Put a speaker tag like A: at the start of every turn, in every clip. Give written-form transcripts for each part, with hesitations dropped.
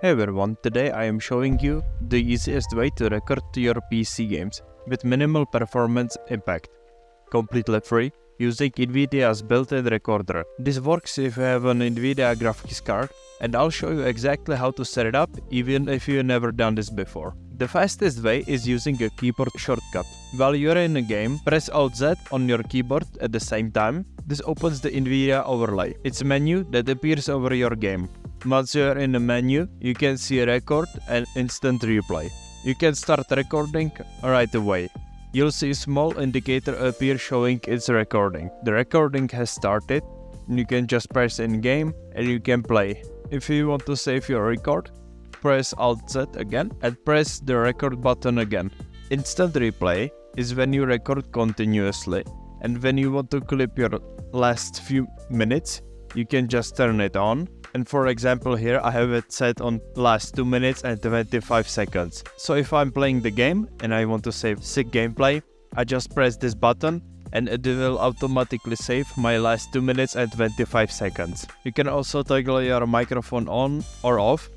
A: Hey everyone, today I am showing you the easiest way to record to your PC games with minimal performance impact, completely free, using NVIDIA's built-in recorder. This works if you have an NVIDIA graphics card, and I'll show you exactly how to set it up even if you've never done this before. The fastest way is using a keyboard shortcut. While you're in a game, press Alt-Z on your keyboard at the same time. This opens the NVIDIA overlay. It's a menu that appears over your game. Once you're in the menu, you can see record and instant replay. You can start recording right away. You'll see a small indicator appear showing it's recording. The recording has started. You can just press in game and you can play. If you want to save your record, press Alt-Z again and press the record button again. Instant replay is when you record continuously, and when you want to clip your last few minutes, you can just turn it on. And for example, here I have it set on last 2 minutes and 25 seconds. So if I'm playing the game and I want to save sick gameplay, I just press this button and it will automatically save my last 2 minutes and 25 seconds. You can also toggle your microphone on or off,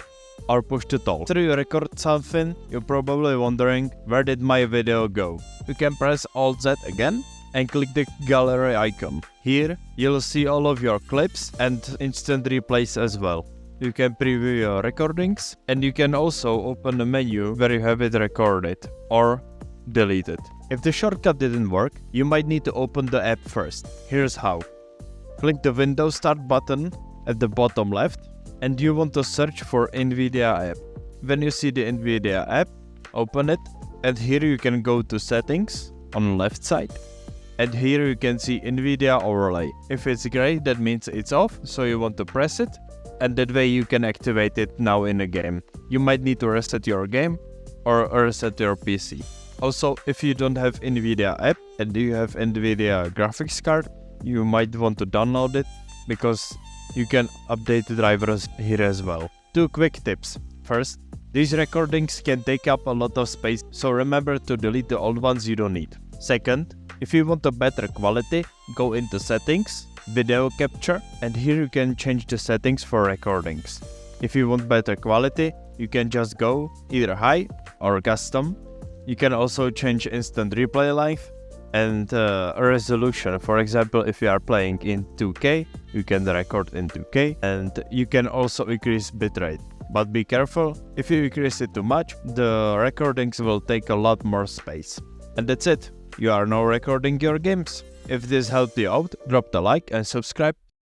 A: or push to talk. After you record something, you're probably wondering, where did my video go? You can press Alt-Z again and click the gallery icon. Here, you'll see all of your clips and instant replays as well. You can preview your recordings, and you can also open a menu where you have it recorded or delete it. If the shortcut didn't work, you might need to open the app first. Here's how. Click the Windows Start button at the bottom left, and you want to search for NVIDIA app. When you see the NVIDIA app, open it, and here you can go to Settings on the left side. And here you can see NVIDIA overlay. If it's gray, that means it's off, so you want to press it, and that way you can activate it now in a game. You might need to reset your game or reset your PC. Also, if you don't have NVIDIA app and you have NVIDIA graphics card, you might want to download it because you can update the drivers here as well. 2 quick tips. First, these recordings can take up a lot of space, so remember to delete the old ones you don't need. Second, if you want a better quality, go into Settings, Video Capture, and here you can change the settings for recordings. If you want better quality, you can just go either High or Custom. You can also change instant replay length and resolution. For example, if you are playing in 2K, you can record in 2K, and you can also increase bitrate. But be careful, if you increase it too much, the recordings will take a lot more space. And that's it. You are now recording your games. If this helped you out, drop the like and subscribe